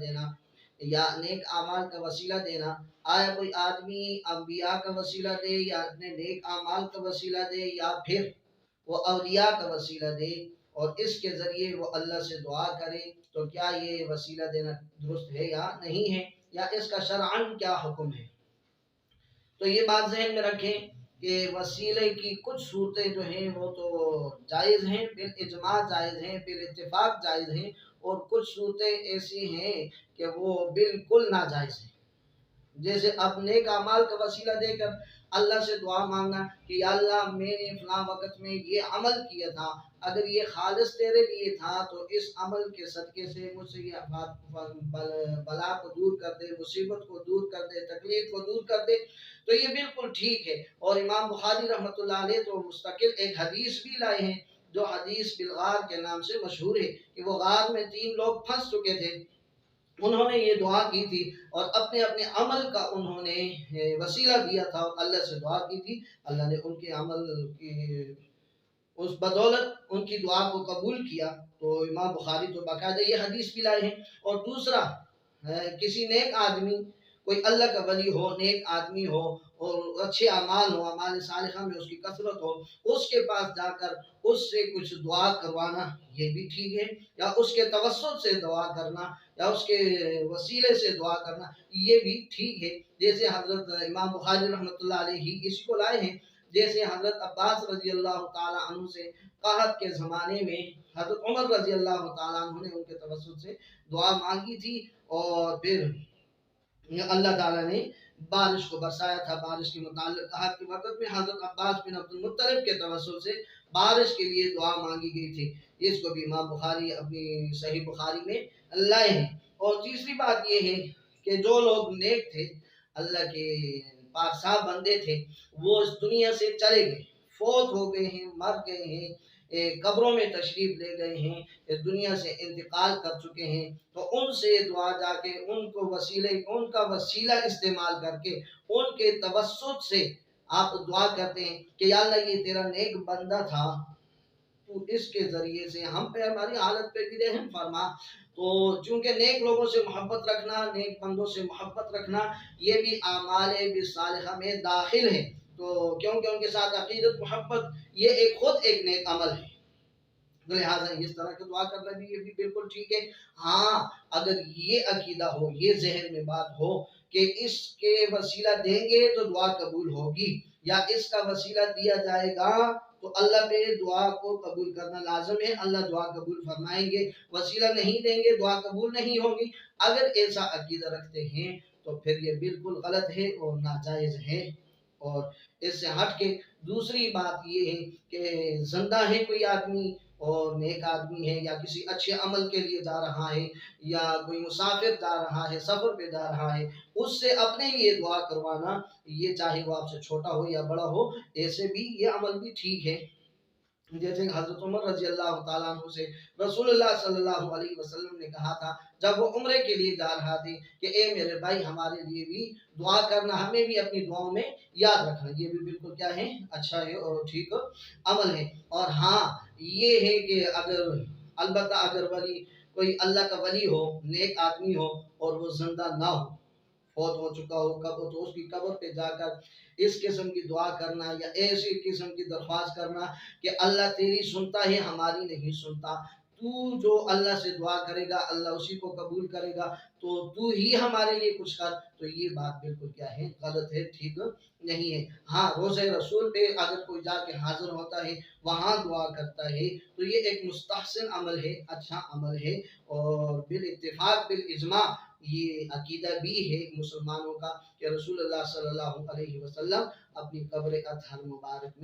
دینا یا نیک اعمال کا وسیلہ دینا، آیا کوئی آدمی انبیاء کا وسیلہ دے یا اپنے نیک اعمال کا وسیلہ دے یا پھر وہ اولیاء کا وسیلہ دے اور اس کے ذریعے وہ اللہ سے دعا کرے، تو کیا یہ وسیلہ دینا درست ہے یا نہیں ہے، یا اس کا شرعاً کیا حکم ہے؟ تو یہ بات ذہن میں رکھیں کہ وسیلے کی کچھ صورتیں جو ہیں وہ تو جائز ہیں، بالاجماع جائز ہیں، بالاتفاق جائز ہیں، اور کچھ صورتیں ایسی ہیں کہ وہ بالکل ناجائز ہیں۔ جیسے اب نیک اعمال کا وسیلہ دے کر اللہ سے دعا مانگنا کہ یا اللہ میں نے فلاں وقت میں یہ عمل کیا تھا، اگر یہ خالص تیرے لیے تھا تو اس عمل کے صدقے سے مجھ سے یہ بلا کو دور کر دے، مصیبت کو دور کر دے، تکلیف کو دور کر دے، تو یہ بالکل ٹھیک ہے۔ اور امام بخاری رحمۃ اللہ علیہ تو مستقل ایک حدیث بھی لائے ہیں جو حدیث بالغار کے نام سے مشہور ہے، کہ وہ غار میں 3 لوگ پھنس چکے تھے، انہوں نے یہ دعا کی تھی اور اپنے اپنے عمل کا انہوں نے وسیلہ دیا تھا اور اللہ سے دعا کی تھی، اللہ نے ان کے عمل کی اس بدولت ان کی دعا کو قبول کیا۔ تو امام بخاری تو باقاعدہ یہ حدیث بھی لائے ہیں۔ اور دوسرا، کسی نیک آدمی، کوئی اللہ کا ولی ہو، نیک آدمی ہو اور اچھے اعمال ہو، اعمال صالحہ میں اس کی کثرت ہو، اس کے پاس جا کر اس سے کچھ دعا کروانا یہ بھی ٹھیک ہے، یا اس کے توسط سے دعا کرنا یا اس کے وسیلے سے دعا کرنا یہ بھی ٹھیک ہے۔ جیسے حضرت امام بخاری رحمۃ اللہ علیہ اس کو لائے ہیں، جیسے حضرت عباس رضی اللہ تعالیٰ عنہ سے قحط کے زمانے میں حضرت عمر رضی اللہ تعالیٰ عنہ نے ان کے توسط سے دعا مانگی تھی، اور پھر اللہ تعالیٰ نے بارش کو برسایا تھا۔ بارش کے متعلق قحط کے وقت میں حضرت عباس بن عبد المطلب کے توسط سے بارش کے لیے دعا مانگی گئی تھی۔ اس کو بھی امام بخاری اپنی صحیح بخاری میں لائے ہیں۔ اور تیسری بات یہ ہے کہ جو لوگ نیک تھے، اللہ کے پاک صاحب بندے تھے، وہ اس دنیا سے چلے گئے، فوت ہو گئے ہیں، مر گئے ہیں، قبروں میں تشریف لے گئے ہیں، اس دنیا سے انتقال کر چکے ہیں، تو ان سے دعا جا کے ان کا وسیلہ استعمال کر کے ان کے توسط سے آپ دعا کرتے ہیں کہ یا اللہ یہ تیرا نیک بندہ تھا، تو اس کے ذریعے سے ہم پہ ہماری حالت پہ بھی رحم فرما۔ تو چونکہ نیک لوگوں سے محبت رکھنا، نیک بندوں سے محبت رکھنا یہ بھی اعمال بالصالحہ میں داخل ہے، تو کیونکہ ان کے ساتھ عقیدت محبت یہ خود ایک نیک عمل ہے، لہٰذا اس طرح کی دعا کرنا بھی یہ بھی بالکل ٹھیک ہے۔ ہاں، اگر یہ عقیدہ ہو، یہ ذہن میں بات ہو کہ اس کے وسیلہ دیں گے تو دعا قبول ہوگی، یا اس کا وسیلہ دیا جائے گا تو اللہ پہ دعا کو قبول کرنا لازم ہے، اللہ دعا قبول فرمائیں گے، وسیلہ نہیں دیں گے دعا قبول نہیں ہوگی، اگر ایسا عقیدہ رکھتے ہیں تو پھر یہ بالکل غلط ہے اور ناجائز ہے۔ اور اس سے ہٹ کے دوسری بات یہ ہے کہ زندہ ہے کوئی آدمی اور نیک آدمی ہے، یا کسی اچھے عمل کے لیے جا رہا ہے، یا کوئی مسافر جا رہا ہے، سفر پہ جا رہا ہے، اس سے اپنے لیے دعا کروانا، یہ چاہے وہ آپ سے چھوٹا ہو یا بڑا ہو، ایسے بھی یہ عمل بھی ٹھیک ہے۔ جیسے حضرت عمر رضی اللہ تعالیٰ عنہ سے رسول اللہ صلی اللہ علیہ وسلم نے کہا تھا جب وہ عمرے کے لیے جا رہا تھے کہ اے میرے بھائی ہمارے لیے بھی دعا کرنا، ہمیں بھی اپنی دعاؤں میں یاد رکھنا، یہ بھی بالکل کیا ہے، اچھا ہے اور ٹھیک عمل ہے۔ اور ہاں یہ ہے کہ البتہ اگر کوئی اللہ کا ولی ہو، نیک آدمی ہو اور وہ زندہ نہ ہو، فوت ہو چکا ہو قبر، تو اس کی قبر پہ جا کر اس قسم کی دعا کرنا یا ایسی قسم کی درخواست کرنا کہ اللہ تیری سنتا ہے ہماری نہیں سنتا، تو جو اللہ سے دعا کرے گا اللہ اسی کو قبول کرے گا، تو ہی ہمارے لیے کچھ کر، تو یہ بات بالکل کیا ہے، غلط ہے، ٹھیک نہیں ہے۔ ہاں، روضہ رسول پہ اگر کوئی جا کے حاضر ہوتا ہے، وہاں دعا کرتا ہے، تو یہ ایک مستحسن عمل ہے، اچھا عمل ہے، اور بالاتفاق بالاجماع یہ عقیدہ بھی ہے مسلمانوں کا کہ رسول اللہ صلی اللہ علیہ وسلم اپنی قبر اطہر مبارک میں